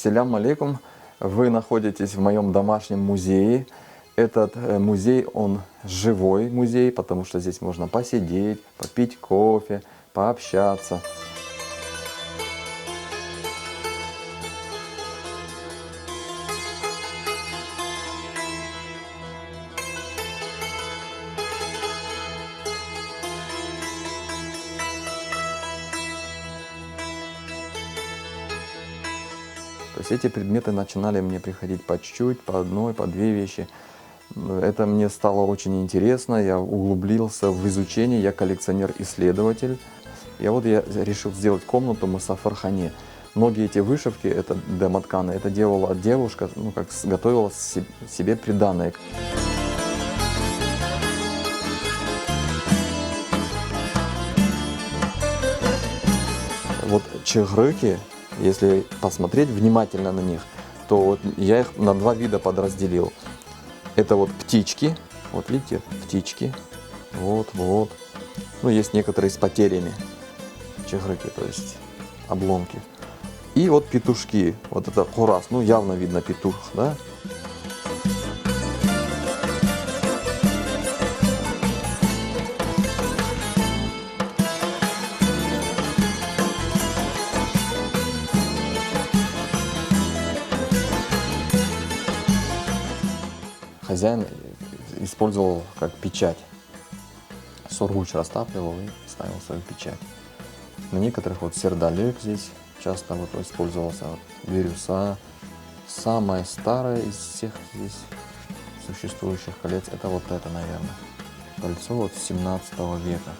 Ассаляму алейкум. Вы находитесь в моем домашнем музее. Этот музей, он живой музей, потому что здесь можно посидеть, попить кофе, пообщаться. То есть эти предметы начинали мне приходить по чуть-чуть, по одной, по две вещи. Это мне стало очень интересно, я углубился в изучение, я коллекционер-исследователь. Я решил сделать комнату Мусафар-хане. Многие эти вышивки, это демотканы, это делала девушка, готовила себе приданое. Вот чегрыки, если посмотреть внимательно на них, то вот я их на два вида подразделил. Это вот птички, вот видите, птички, вот. Ну, есть некоторые с потерями, чегрыки, то есть обломки. И вот петушки, вот это хурас, ну явно видно петух, да? Хозяин использовал как печать. Сургуч растапливал и ставил свою печать. На некоторых вот сердолик здесь часто вот использовался, вот, бирюса. Самое старое из всех здесь существующих колец, это вот это, наверное. Кольцо вот 17 века.